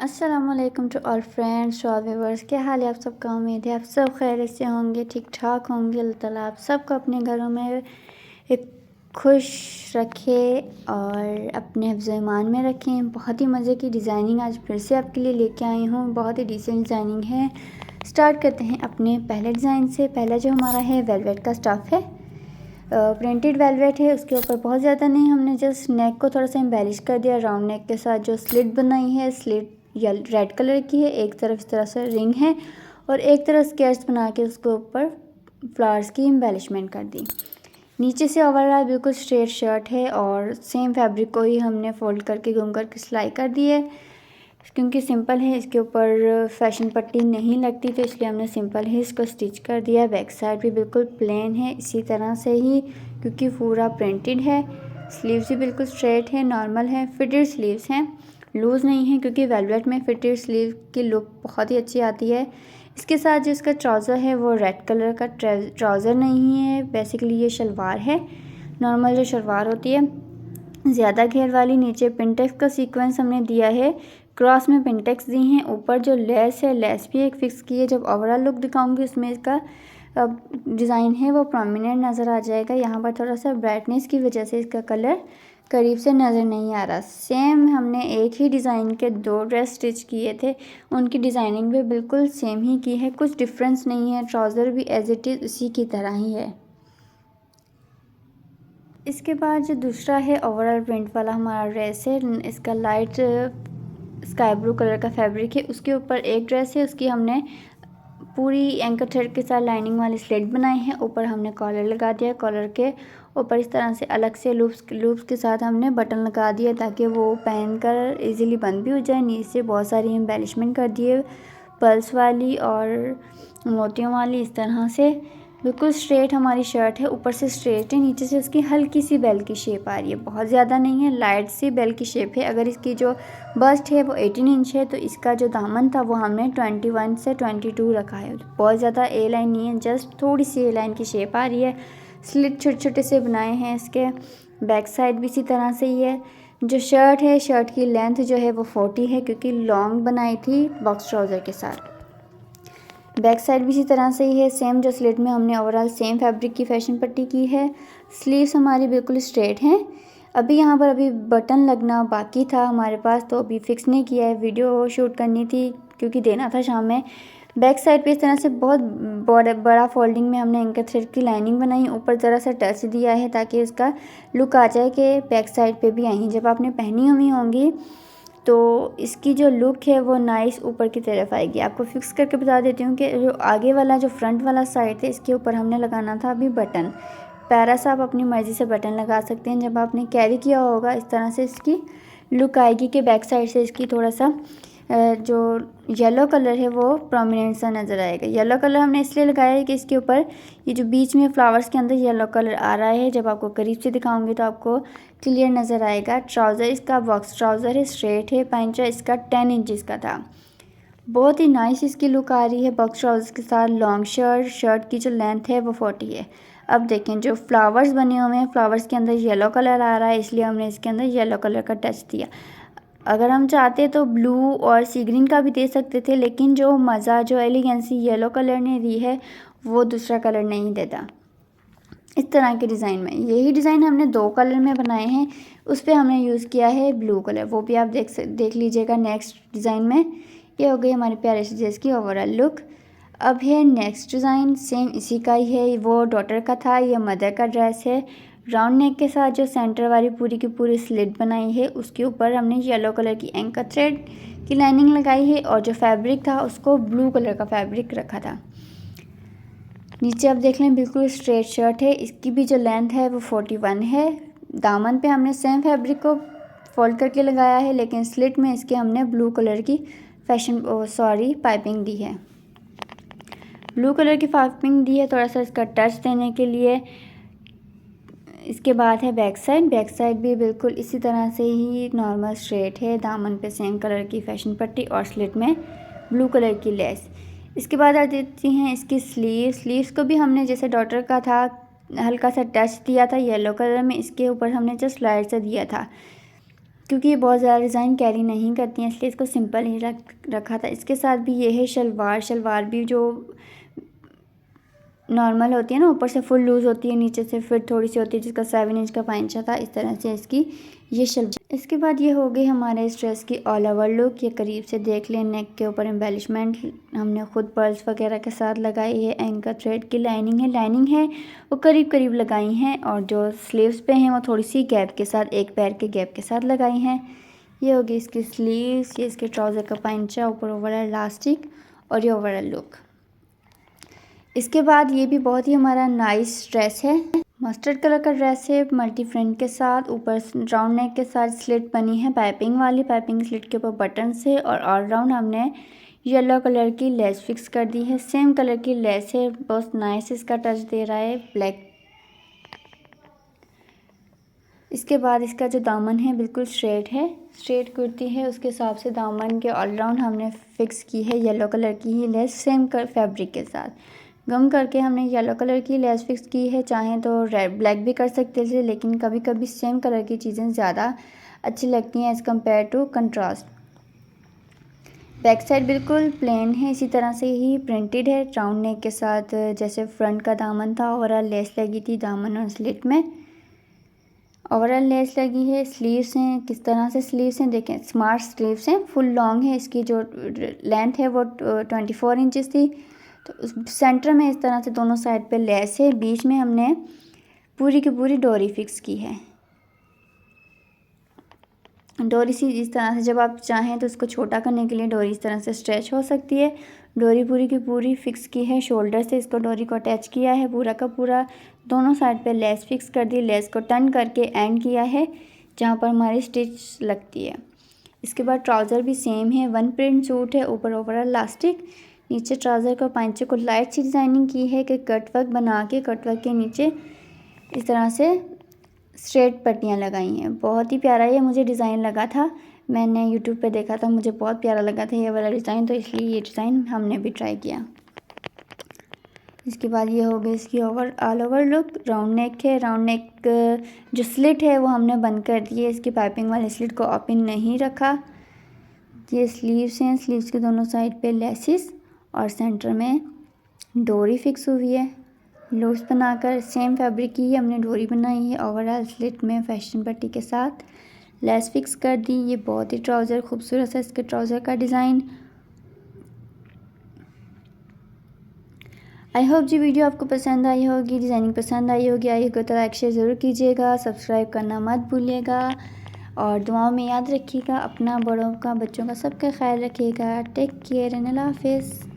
अस्सलामुअलैकुम to all friends और viewers, क्या हाल है आप सबका। उम्मीद है आप सब खैरियत से होंगे, ठीक ठाक होंगे। अल्लाह ताला आप सबको अपने घरों में एक खुश रखे और अपने हिफ्ज़ ईमान में रखें। बहुत ही मज़े की डिज़ाइनिंग आज फिर से आपके लिए लेके आई हूँ। बहुत ही डिसेंट डिज़ाइनिंग है। स्टार्ट करते हैं अपने पहले डिज़ाइन से। पहला जो हमारा है वेलवेट का स्टफ़ है, प्रिंटेड वेलवेट है। उसके ऊपर बहुत ज़्यादा नहीं, हमने जस्ट नेक को थोड़ा सा एम्बेलिश कर दिया। राउंड नेक के साथ जो स्लिट बनाई है, स्लिट रेड कलर की है। एक तरफ इस तरह से रिंग है और एक तरफ स्केर्स बना के उसके ऊपर फ्लावर्स की एम्बेलिशमेंट कर दी। नीचे से ओवरऑल बिल्कुल स्ट्रेट शर्ट है और सेम फैब्रिक को ही हमने फोल्ड करके घूम करके सिलाई कर दी है। क्योंकि सिंपल है, इसके ऊपर फैशन पट्टी नहीं लगती, तो इसलिए हमने सिंपल ही इसको स्टिच कर दिया। बैक साइड भी बिल्कुल प्लेन है इसी तरह से ही, क्योंकि पूरा प्रिंटेड है। स्लीव्स भी बिल्कुल स्ट्रेट है, नॉर्मल है। फिटेड स्लीव्स हैं, लूज़ नहीं है, क्योंकि वेलवेट में फिटेड स्लीव की लुक बहुत ही अच्छी आती है। इसके साथ जो इसका ट्राउज़र है वो रेड कलर का ट्राउज़र नहीं है, बेसिकली ये शलवार है, नॉर्मल जो शलवार होती है, ज़्यादा घेर वाली। नीचे पिंटेक्स का सीक्वेंस हमने दिया है, क्रॉस में पिंटेक्स दी हैं। ऊपर जो लेस है, लेस भी एक फिक्स की है। जब ओवरऑल लुक दिखाऊंगी उसमें इसका डिज़ाइन है वो प्रोमिनेंट नज़र आ जाएगा। यहाँ पर थोड़ा सा ब्राइटनेस की वजह से इसका कलर करीब से नज़र नहीं आ रहा। सेम हमने एक ही डिज़ाइन के दो ड्रेस स्टिच किए थे, उनकी डिज़ाइनिंग भी बिल्कुल सेम ही की है, कुछ डिफरेंस नहीं है। ट्राउज़र भी एज इट इज़ उसी की तरह ही है। इसके बाद जो दूसरा है ओवरऑल प्रिंट वाला हमारा ड्रेस है, इसका लाइट स्काई ब्लू कलर का फैब्रिक है। उसके ऊपर एक ड्रेस है, उसकी हमने पूरी एंकर थ्रेड के साथ लाइनिंग वाली स्लिट बनाई है। ऊपर हमने कॉलर लगा दिया, कॉलर के ऊपर इस तरह से अलग से लूप्स के साथ हमने बटन लगा दिया, ताकि वो पहन कर इजीली बंद भी हो जाए। नीचे बहुत सारी एम्बेलिशमेंट कर दिए, पर्ल्स वाली और मोतियों वाली। इस तरह से बिल्कुल स्ट्रेट हमारी शर्ट है, ऊपर से स्ट्रेट है, नीचे से उसकी हल्की सी बेल की शेप आ रही है, बहुत ज़्यादा नहीं है, लाइट सी बेल की शेप है। अगर इसकी जो बस्ट है वो 18 इंच है, तो इसका जो दामन था वो हमने 21 से 22 रखा है। बहुत ज़्यादा ए लाइन नहीं है, जस्ट थोड़ी सी ए लाइन की शेप आ रही है। स्लिट छोटे छोटे से बनाए हैं इसके। बैक साइड भी इसी तरह से ही है। जो शर्ट है, शर्ट की लेंथ जो है वो 40 है, क्योंकि लॉन्ग बनाई थी बॉक्स ट्राउज़र के साथ। बैक साइड भी इसी तरह से ही है, सेम जो स्लिट में हमने ओवरऑल सेम फैब्रिक की फैशन पट्टी की है। स्लीव्स हमारी बिल्कुल स्ट्रेट हैं। अभी यहाँ पर अभी बटन लगना बाकी था हमारे पास, तो अभी फिक्स नहीं किया है। वीडियो शूट करनी थी क्योंकि देना था शाम में। बैक साइड पे इस तरह से बहुत बड़ा फोल्डिंग में हमने एंकर थ्रेड की लाइनिंग बनाई, ऊपर ज़रा सा टच दिया है ताकि इसका लुक आ जाए कि बैक साइड पे भी आई। जब आपने पहनी हुई होंगी तो इसकी जो लुक है वो नाइस ऊपर की तरफ आएगी। आपको फिक्स करके बता देती हूँ कि जो आगे वाला जो फ्रंट वाला साइड है, इसके ऊपर हमने लगाना था अभी बटन। पैरा सा आप अपनी मर्ज़ी से बटन लगा सकते हैं। जब आपने कैरी किया होगा इस तरह से इसकी लुक आएगी कि बैक साइड से इसकी थोड़ा सा जो येलो कलर है वो प्रोमिनेंट सा नज़र आएगा। येलो कलर हमने इसलिए लगाया है कि इसके ऊपर ये जो बीच में फ्लावर्स के अंदर येलो कलर आ रहा है, जब आपको करीब से दिखाऊंगी तो आपको क्लियर नज़र आएगा। ट्राउज़र इसका बॉक्स ट्राउज़र है, स्ट्रेट है। पैंचा इसका 10 इंचज़ का था। बहुत ही नाइस इसकी लुक आ रही है बॉक्स ट्राउज़र के साथ। लॉन्ग शर्ट की जो लेंथ है वो 40 है। अब देखें जो फ्लावर्स बने हुए हैं, फ्लावर्स के अंदर येलो कलर आ रहा है, इसलिए हमने इसके अंदर येलो कलर का टच दिया। अगर हम चाहते तो ब्लू और सी ग्रीन का भी दे सकते थे, लेकिन जो मज़ा, जो एलिगेंसी येलो कलर ने दी है वो दूसरा कलर नहीं देता इस तरह के डिज़ाइन में। यही डिज़ाइन हमने दो कलर में बनाए हैं, उस पर हमने यूज़ किया है ब्लू कलर, वो भी आप देख लीजिएगा नेक्स्ट डिज़ाइन में। ये हो गई हमारी प्यारे से ड्रेस की ओवरऑल लुक। अब है नेक्स्ट डिज़ाइन, सेम इसी का ही है। वो डॉटर का था, ये मदर का ड्रेस है। राउंड नेक के साथ जो सेंटर वाली पूरी की पूरी स्लिट बनाई है, उसके ऊपर हमने येलो कलर की एंकर थ्रेड की लाइनिंग लगाई है और जो फैब्रिक था उसको ब्लू कलर का फैब्रिक रखा था। नीचे आप देख लें बिल्कुल स्ट्रेट शर्ट है, इसकी भी जो लेंथ है वो 41 है। दामन पे हमने सेम फैब्रिक को फोल्ड करके लगाया है, लेकिन स्लिट में इसके हमने ब्लू कलर की पाइपिंग दी है। ब्लू कलर की पाइपिंग दी है थोड़ा सा इसका टच देने के लिए। इसके बाद है बैक साइड भी बिल्कुल इसी तरह से ही नॉर्मल स्ट्रेट है। दामन पे सेम कलर की फैशन पट्टी और स्लिट में ब्लू कलर की लेस। इसके बाद आ देती हैं इसकी स्लीव्स को भी हमने जैसे डॉटर का था हल्का सा टच दिया था येलो कलर में, इसके ऊपर हमने जस्ट लाइट सा दिया था क्योंकि ये बहुत ज़्यादा डिज़ाइन कैरी नहीं करती हैं, इसलिए इसको सिंपल ही रखा था। इसके साथ भी ये है शलवार भी जो नॉर्मल होती है ना, ऊपर से फुल लूज़ होती है, नीचे से फिर थोड़ी सी होती है, जिसका 7 इंच का पाइंचा था। इस तरह से इसकी ये शलवार। इसके बाद ये हो गई हमारे इस ड्रेस की ऑल ओवर लुक। ये करीब से देख लें, नेक के ऊपर एम्बेलिशमेंट हमने खुद पर्ल्स वगैरह के साथ लगाई है। एंकर थ्रेड की लाइनिंग है वो करीब करीब लगाई हैं, और जो स्लीव्स पे हैं वो थोड़ी सी गैप के साथ, एक पैर के गैप के साथ लगाई हैं। ये होगी इसकी स्लीव्स, ये इसके ट्राउज़र का पाइंचा, ऊपर ओवरऑल इलास्टिक, और ये ओवरऑल लुक। इसके बाद ये भी बहुत ही हमारा नाइस ड्रेस है, मस्टर्ड कलर का ड्रेस है, मल्टी फ्रिंट के साथ, ऊपर राउंड नेक के साथ स्लिट बनी है पाइपिंग वाली। पाइपिंग स्लिट के ऊपर बटन है, और ऑल राउंड हमने येलो कलर की लेस फिक्स कर दी है। सेम कलर की लेस है, बहुत नाइस इसका टच दे रहा है ब्लैक। इसके बाद इसका जो दामन है बिल्कुल स्ट्रेट कुर्ती है, उसके हिसाब से दामन के ऑल राउंड हमने फिक्स की है येलो कलर की ही लेस, सेम फैब्रिक के साथ गम करके हमने येलो कलर की लेस फिक्स की है। चाहें तो रेड ब्लैक भी कर सकते थे, लेकिन कभी कभी सेम कलर की चीज़ें ज़्यादा अच्छी लगती हैं as compare to contrast. Back side बिल्कुल प्लेन है, इसी तरह से ही प्रिंटेड है राउंड नेक के साथ, जैसे फ्रंट का दामन था ओवरऑल लेस लगी थी दामन और स्लिट में, ओवरऑल लेस लगी है। स्लीव्स हैं, किस तरह से स्लीव्स हैं देखें, स्मार्ट स्लीव्स हैं, फुल लॉन्ग है। इसकी जो लेंथ है वो 24 इंचेस थी। तो सेंटर में इस तरह से दोनों साइड पे लेस है, बीच में हमने पूरी की पूरी डोरी फिक्स की है। डोरी सी इस तरह से, जब आप चाहें तो इसको छोटा करने के लिए डोरी इस तरह से स्ट्रेच हो सकती है। डोरी पूरी की पूरी फिक्स की है, शोल्डर से इसको डोरी को अटैच किया है पूरा का पूरा, दोनों साइड पे लेस फिक्स कर दी, लेस को टर्न करके एंड किया है जहाँ पर हमारी स्टिच लगती है। इसके बाद ट्राउज़र भी सेम है, वन प्रिंट सूट है, ऊपर ओवरऑल इलास्टिक, नीचे ट्राउज़र का पांचे को लाइट सी डिज़ाइनिंग की है कि कट वर्क बना के, कट वर्क के नीचे इस तरह से स्ट्रेट पट्टियाँ लगाई हैं। बहुत ही प्यारा ये मुझे डिज़ाइन लगा था, मैंने यूट्यूब पे देखा था, मुझे बहुत प्यारा लगा था ये वाला डिज़ाइन, तो इसलिए ये डिज़ाइन हमने भी ट्राई किया। इसके बाद ये हो गई इसकी all over look. Round neck है, राउंड नेक जो स्लिट है वो हमने बंद कर दी है, इसकी पाइपिंग वाले स्लिट को ओपन नहीं रखा। ये स्लीव्स हैं, स्लीव्स के दोनों साइड पे लेसिस, और सेंटर में डोरी फिक्स हुई है। लूप्स बनाकर सेम फैब्रिक की ही हमने डोरी बनाई है, ओवरऑल स्लिट में फैशन पट्टी के साथ लेस फिक्स कर दी। ये बहुत ही ट्राउज़र खूबसूरत है, इसके ट्राउज़र का डिज़ाइन। आई होप जी वीडियो आपको पसंद आई होगी, डिज़ाइनिंग पसंद आई होगी। आई होगी तो लाइक शेयर ज़रूर कीजिएगा, सब्सक्राइब करना मत भूलिएगा, और दुआओं में याद रखिएगा। अपना, बड़ों का, बच्चों का, सबका ख्याल रखिएगा। टेक केयर एंड अल्लाह हाफिज़।